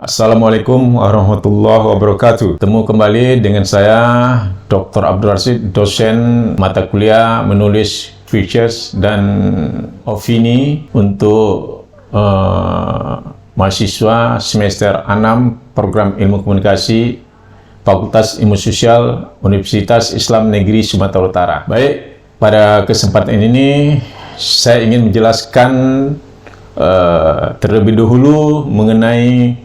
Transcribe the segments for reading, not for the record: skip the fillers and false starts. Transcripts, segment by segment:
Assalamualaikum warahmatullahi wabarakatuh. Temu kembali dengan saya Dr. Abdul Rashid, dosen mata kuliah menulis features dan opini untuk mahasiswa semester 6 program ilmu komunikasi Fakultas Ilmu Sosial Universitas Islam Negeri Sumatera Utara. Baik, pada kesempatan ini saya ingin menjelaskan terlebih dahulu mengenai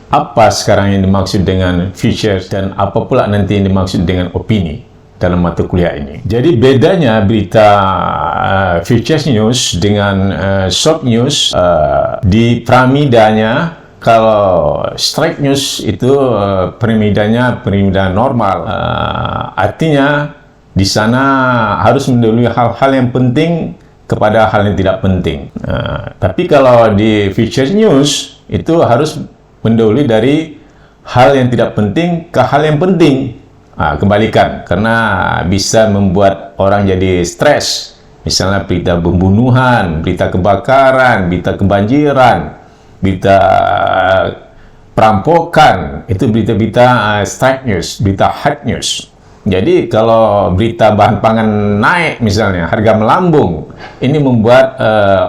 apa sekarang yang dimaksud dengan features dan apa pula nanti yang dimaksud dengan opini dalam mata kuliah ini. Jadi bedanya berita features news dengan short news di piramidanya. Kalau straight news itu piramidanya normal, artinya di sana harus mendahului hal-hal yang penting kepada hal yang tidak penting. Tapi kalau di features news itu harus mendahului dari hal yang tidak penting ke hal yang penting. Kebalikan, karena bisa membuat orang jadi stres. Misalnya berita pembunuhan, berita kebakaran, berita kebanjiran, berita perampokan, itu berita-berita strike news, berita hot news. Jadi kalau berita bahan pangan naik misalnya, harga melambung, ini membuat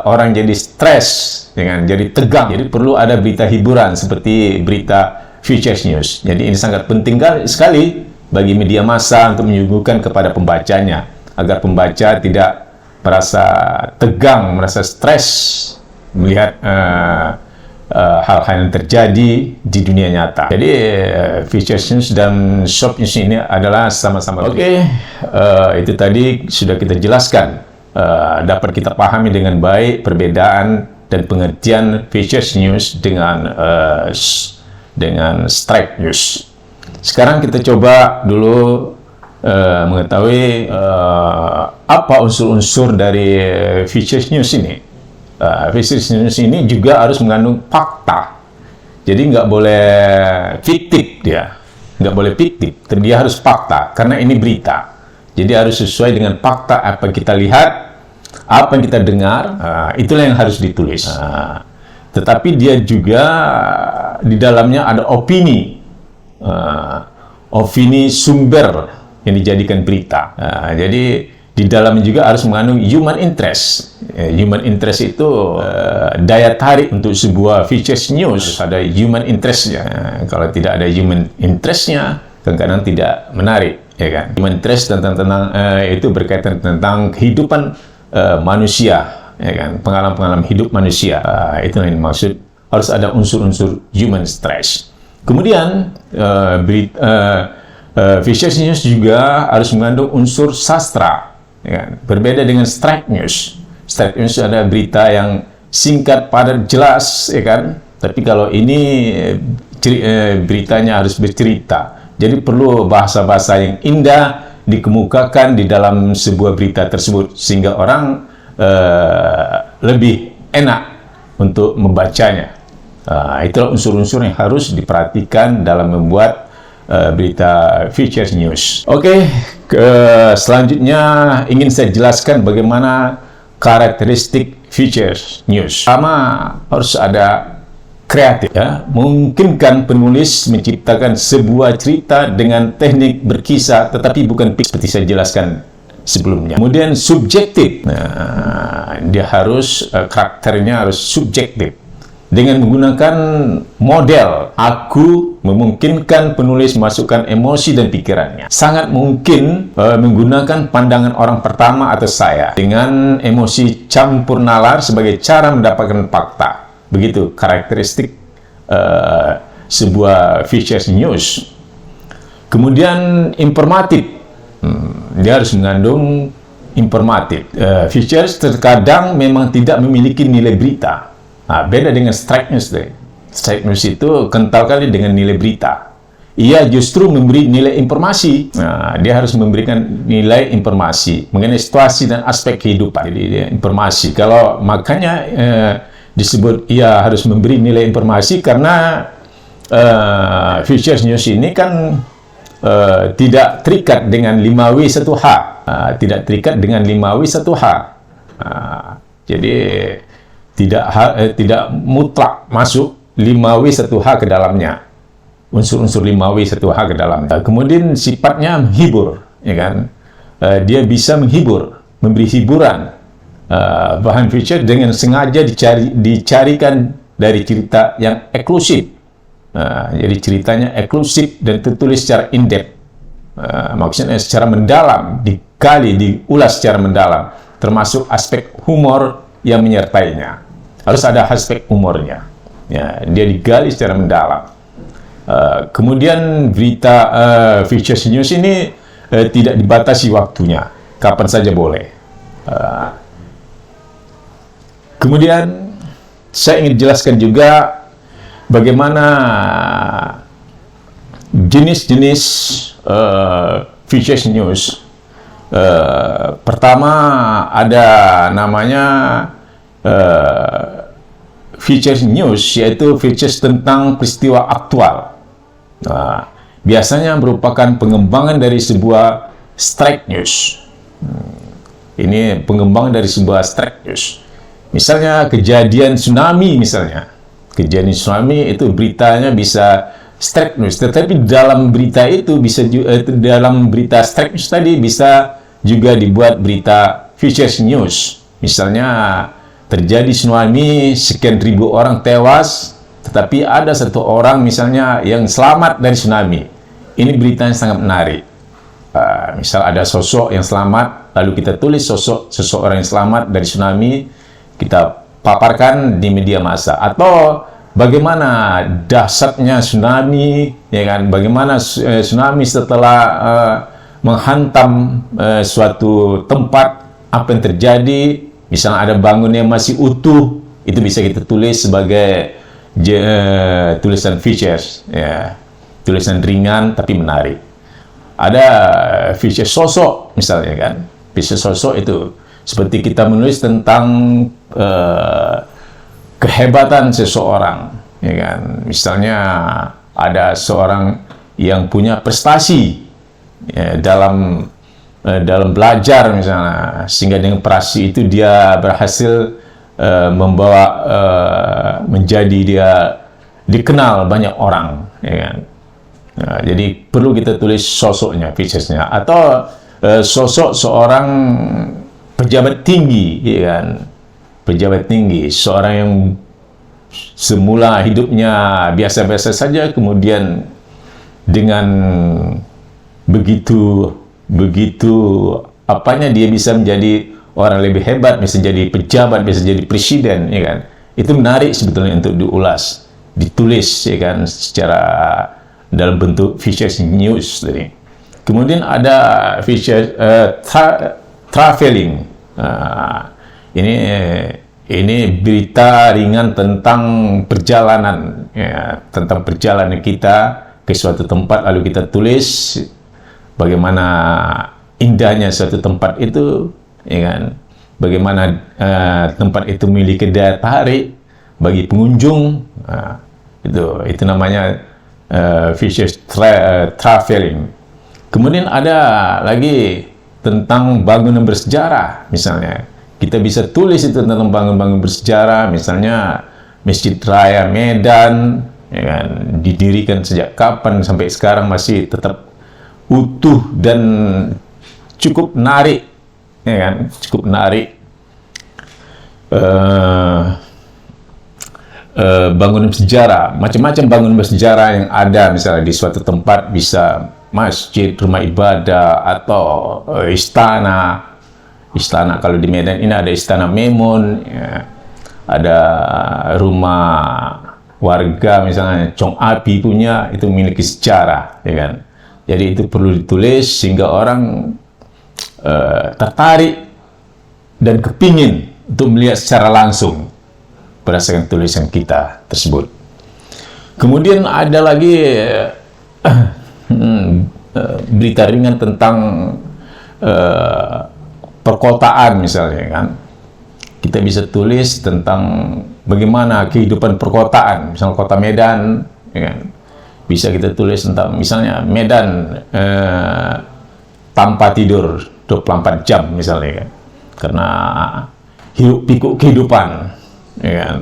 orang jadi stres, jadi tegang. Jadi perlu ada berita hiburan seperti berita features news. Jadi ini sangat penting sekali bagi media massa untuk menyuguhkan kepada pembacanya, agar pembaca tidak merasa tegang, merasa stres melihat hal-hal yang terjadi di dunia nyata. Jadi features news dan short news ini adalah sama-sama. Oke, itu tadi sudah kita jelaskan. Dapat kita pahami dengan baik perbedaan dan pengertian features news dengan straight news. Sekarang kita coba dulu mengetahui apa unsur-unsur dari features news ini. Features news ini juga harus mengandung fakta. Jadi nggak boleh fiktif dia. Nggak boleh fiktif. Dia harus fakta, karena ini berita. Jadi harus sesuai dengan fakta apa yang kita lihat, apa yang kita dengar, itulah yang harus ditulis. Tetapi dia juga di dalamnya ada opini. Opini sumber yang dijadikan berita. Jadi di dalamnya juga harus mengandung human interest. Human interest itu daya tarik untuk sebuah features news. Ada human interestnya. Kalau tidak ada human interestnya, kadang-kadang tidak menarik, ya kan? Human interest tentang itu berkaitan tentang kehidupan manusia, ya kan? Pengalaman-pengalaman hidup manusia. Itu yang dimaksud. Harus ada unsur-unsur human interest. Kemudian features news juga harus mengandung unsur sastra. Ya kan? Berbeda dengan straight news. Straight news ada berita yang singkat, padat, jelas, ya kan? Tapi kalau ini beritanya harus bercerita. Jadi perlu bahasa-bahasa yang indah dikemukakan di dalam sebuah berita tersebut sehingga orang lebih enak untuk membacanya. Itulah unsur-unsur yang harus diperhatikan dalam membuat berita features news. Oke, selanjutnya ingin saya jelaskan bagaimana karakteristik features news. Pertama, harus ada kreatif, ya. Memungkinkan penulis menciptakan sebuah cerita dengan teknik berkisah, tetapi bukan seperti saya jelaskan sebelumnya. Kemudian subjektif. Dia harus karakternya harus subjektif. Dengan menggunakan model aku, memungkinkan penulis masukkan emosi dan pikirannya. Sangat mungkin menggunakan pandangan orang pertama atau saya dengan emosi campur nalar sebagai cara mendapatkan fakta. Begitu karakteristik sebuah features news. Kemudian informatif. Dia harus mengandung informatif. Features terkadang memang tidak memiliki nilai berita. Beda dengan straight news deh. Straight news itu kental kali dengan nilai berita. Ia justru memberi nilai informasi. Dia harus memberikan nilai informasi mengenai situasi dan aspek kehidupan. Jadi dia informasi. Kalau makanya disebut ia harus memberi nilai informasi karena features news ini kan tidak terikat dengan 5W1H. Tidak terikat dengan 5W1H. Jadi tidak mutlak masuk 5W1H ke dalamnya. Unsur-unsur 5W1H ke dalamnya. Kemudian sifatnya menghibur, ya kan? Dia bisa menghibur, memberi hiburan. Bahan feature dengan sengaja dicarikan dari cerita yang eksklusif. Jadi ceritanya eksklusif dan tertulis secara in-depth. Maksudnya secara mendalam, diulas secara mendalam, termasuk aspek humor yang menyertainya. Harus ada aspek humornya. Ya, dia digali secara mendalam. Kemudian berita features news ini tidak dibatasi waktunya, kapan saja boleh. Kemudian saya ingin jelaskan juga bagaimana jenis-jenis features news. Pertama ada namanya features news, yaitu features tentang peristiwa aktual. Biasanya merupakan pengembangan dari sebuah strike news. Ini pengembangan dari sebuah strike news. Misalnya kejadian tsunami misalnya. Kejadian tsunami itu beritanya bisa strike news, tetapi dalam berita itu bisa dalam berita strike news tadi bisa juga dibuat berita features news. Misalnya terjadi tsunami, sekian ribu orang tewas, tetapi ada satu orang misalnya yang selamat dari tsunami. Ini beritanya sangat menarik. Misal ada sosok yang selamat, lalu kita tulis sosok seseorang yang selamat dari tsunami, kita paparkan di media massa. Atau bagaimana dahsyatnya tsunami, ya kan? Bagaimana tsunami setelah menghantam suatu tempat, apa yang terjadi? Misalnya ada bangun yang masih utuh, itu bisa kita tulis sebagai tulisan features, ya, tulisan ringan tapi menarik. Ada feature sosok misalnya kan, feature sosok itu seperti kita menulis tentang kehebatan seseorang, ya kan. Misalnya ada seorang yang punya prestasi, ya, dalam belajar misalnya, sehingga dengan prestasi itu dia berhasil membawa menjadi dia dikenal banyak orang, ya kan. Nah, jadi perlu kita tulis sosoknya, featuresnya, atau sosok seorang pejabat tinggi, ya kan. Pejabat tinggi, seorang yang semula hidupnya biasa-biasa saja, kemudian dengan begitu apanya dia bisa menjadi orang lebih hebat, bisa jadi pejabat, bisa jadi presiden, ya kan. Itu menarik sebetulnya untuk diulas, ditulis, ya kan, secara dalam bentuk features news tadi. Kemudian ada feature traveling. Ini berita ringan tentang perjalanan, ya, tentang perjalanan kita ke suatu tempat, lalu kita tulis bagaimana indahnya suatu tempat itu, ya kan? Bagaimana tempat itu memiliki daya tarik bagi pengunjung. Itu namanya features traveling. Kemudian ada lagi tentang bangunan bersejarah misalnya. Kita bisa tulis itu tentang bangunan bersejarah, misalnya Masjid Raya Medan, ya kan, didirikan sejak kapan sampai sekarang masih tetap utuh dan cukup menarik, ya kan, cukup menarik. Bangunan sejarah, macam-macam bangunan bersejarah yang ada misalnya di suatu tempat, bisa masjid, rumah ibadah, atau istana. Istana kalau di Medan ini ada Istana Memun, ya. Ada rumah warga misalnya Chong Api punya, itu memiliki sejarah, ya kan. Jadi itu perlu ditulis sehingga orang tertarik dan kepingin untuk melihat secara langsung berdasarkan tulisan kita tersebut. Kemudian ada lagi berita ringan tentang perkotaan misalnya kan. Kita bisa tulis tentang bagaimana kehidupan perkotaan, misalnya kota Medan, ya kan. Bisa kita tulis tentang misalnya Medan tanpa tidur 24 jam misalnya kan. Karena hirup pikuk kehidupan, ya kan.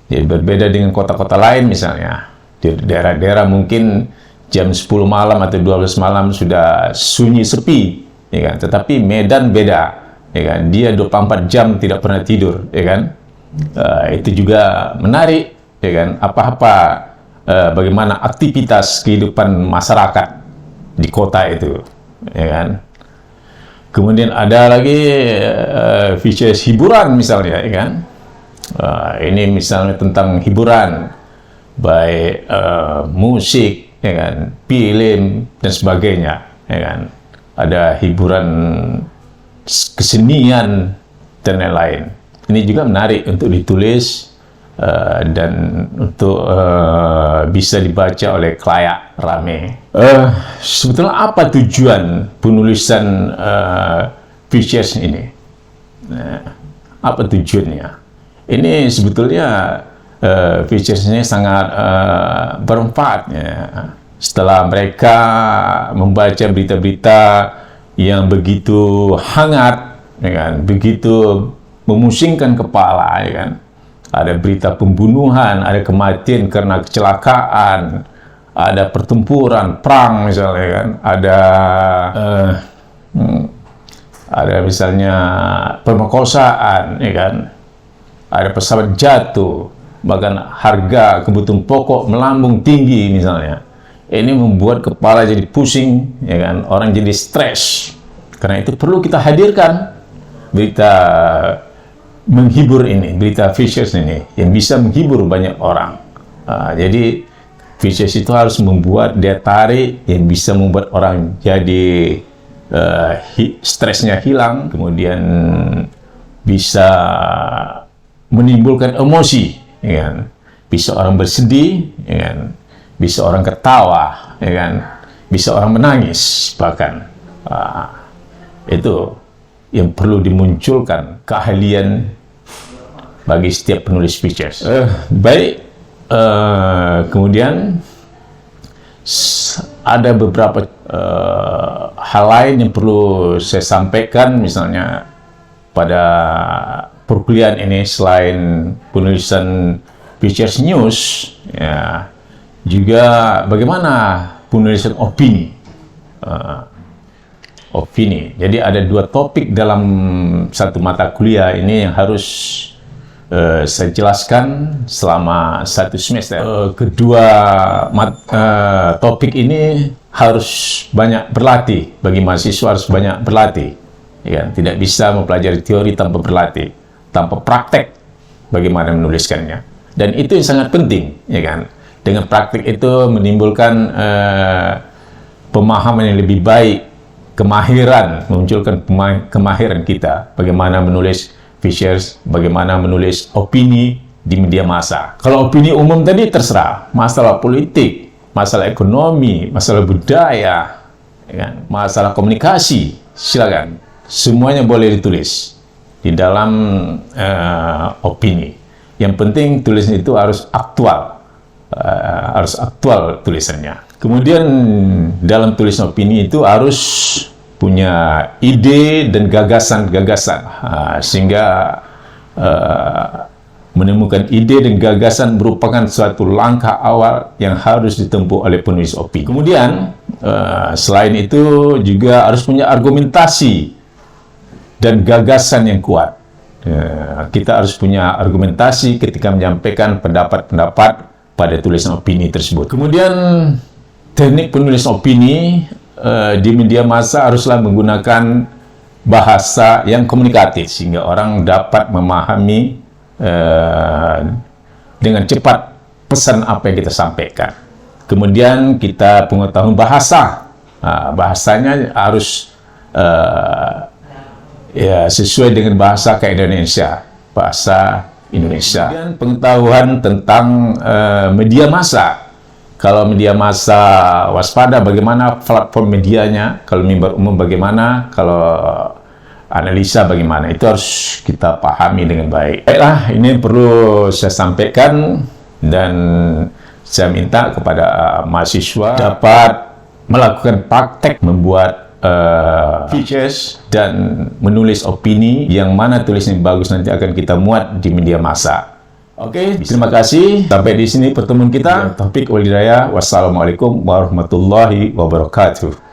Jadi berbeda dengan kota-kota lain misalnya. Di daerah-daerah mungkin jam 10 malam atau 12 malam sudah sunyi sepi, ya kan? Tetapi Medan beda, ya kan? Dia 24 jam tidak pernah tidur, ya kan? Itu juga menarik, ya kan? Bagaimana aktivitas kehidupan masyarakat di kota itu, ya kan? Kemudian ada lagi features hiburan misalnya, ya kan? Ini misalnya tentang hiburan, baik musik, ya kan, film dan sebagainya, ya kan. Ada hiburan kesenian dan lain-lain. Ini juga menarik untuk ditulis dan untuk bisa dibaca oleh khalayak ramai. Sebetulnya apa tujuan penulisan features ini? Apa tujuannya? Ini sebetulnya features ini sangat bermanfaat. Ya. Setelah mereka membaca berita-berita yang begitu hangat, ya kan, begitu memusingkan kepala, ya kan. Ada berita pembunuhan, ada kematian karena kecelakaan, ada pertempuran, perang misalnya, kan. Ada misalnya pemerkosaan, ya kan. Ada pesawat jatuh, bahkan harga kebutuhan pokok melambung tinggi misalnya. Ini membuat kepala jadi pusing, ya kan, orang jadi stres. Karena itu perlu kita hadirkan berita menghibur ini, berita features ini yang bisa menghibur banyak orang. Jadi features itu harus membuat daya tarik yang bisa membuat orang jadi stresnya hilang, kemudian bisa menimbulkan emosi, ya kan? Bisa orang bersedih, ya kan? Bisa orang ketawa, ya kan? Bisa orang menangis bahkan. Itu yang perlu dimunculkan keahlian bagi setiap penulis features. Baik, kemudian ada beberapa hal lain yang perlu saya sampaikan, misalnya pada perkuliahan ini selain penulisan features news, ya, juga bagaimana penulisan opini. Opini. Jadi ada 2 topik dalam satu mata kuliah ini yang harus saya jelaskan selama 1 semester. Kedua topik ini harus banyak berlatih, bagi mahasiswa harus banyak berlatih. Ya, tidak bisa mempelajari teori tanpa berlatih, tanpa praktek bagaimana menuliskannya. Dan itu yang sangat penting, ya kan? Dengan praktek itu menimbulkan pemahaman yang lebih baik, kemahiran, memunculkan kemahiran kita bagaimana menulis features, bagaimana menulis opini di media massa. Kalau opini umum tadi terserah, masalah politik, masalah ekonomi, masalah budaya, ya kan? Masalah komunikasi, silakan. Semuanya boleh ditulis di dalam opini. Yang penting tulisan itu harus aktual tulisannya. Kemudian dalam tulisan opini itu harus punya ide dan gagasan-gagasan, sehingga menemukan ide dan gagasan merupakan suatu langkah awal yang harus ditempuh oleh penulis opini. Kemudian selain itu juga harus punya argumentasi dan gagasan yang kuat. Kita harus punya argumentasi ketika menyampaikan pendapat-pendapat pada tulisan opini tersebut. Kemudian teknik penulisan opini di media massa haruslah menggunakan bahasa yang komunikatif sehingga orang dapat memahami dengan cepat pesan apa yang kita sampaikan. Kemudian kita pengetahuan bahasa, bahasanya harus ya sesuai dengan bahasa ke Indonesia, bahasa Indonesia. Dan pengetahuan tentang media massa. Kalau media massa, waspada bagaimana platform medianya, kalau mimbar umum bagaimana, kalau analisa bagaimana, itu harus kita pahami dengan baik. Baiklah, ini perlu saya sampaikan dan saya minta kepada mahasiswa dapat melakukan praktek membuat features dan menulis opini yang mana tulisan yang bagus nanti akan kita muat di media massa. Oke, terima kasih. Sampai di sini pertemuan kita. Taufik wal hidayah. Wassalamualaikum warahmatullahi wabarakatuh.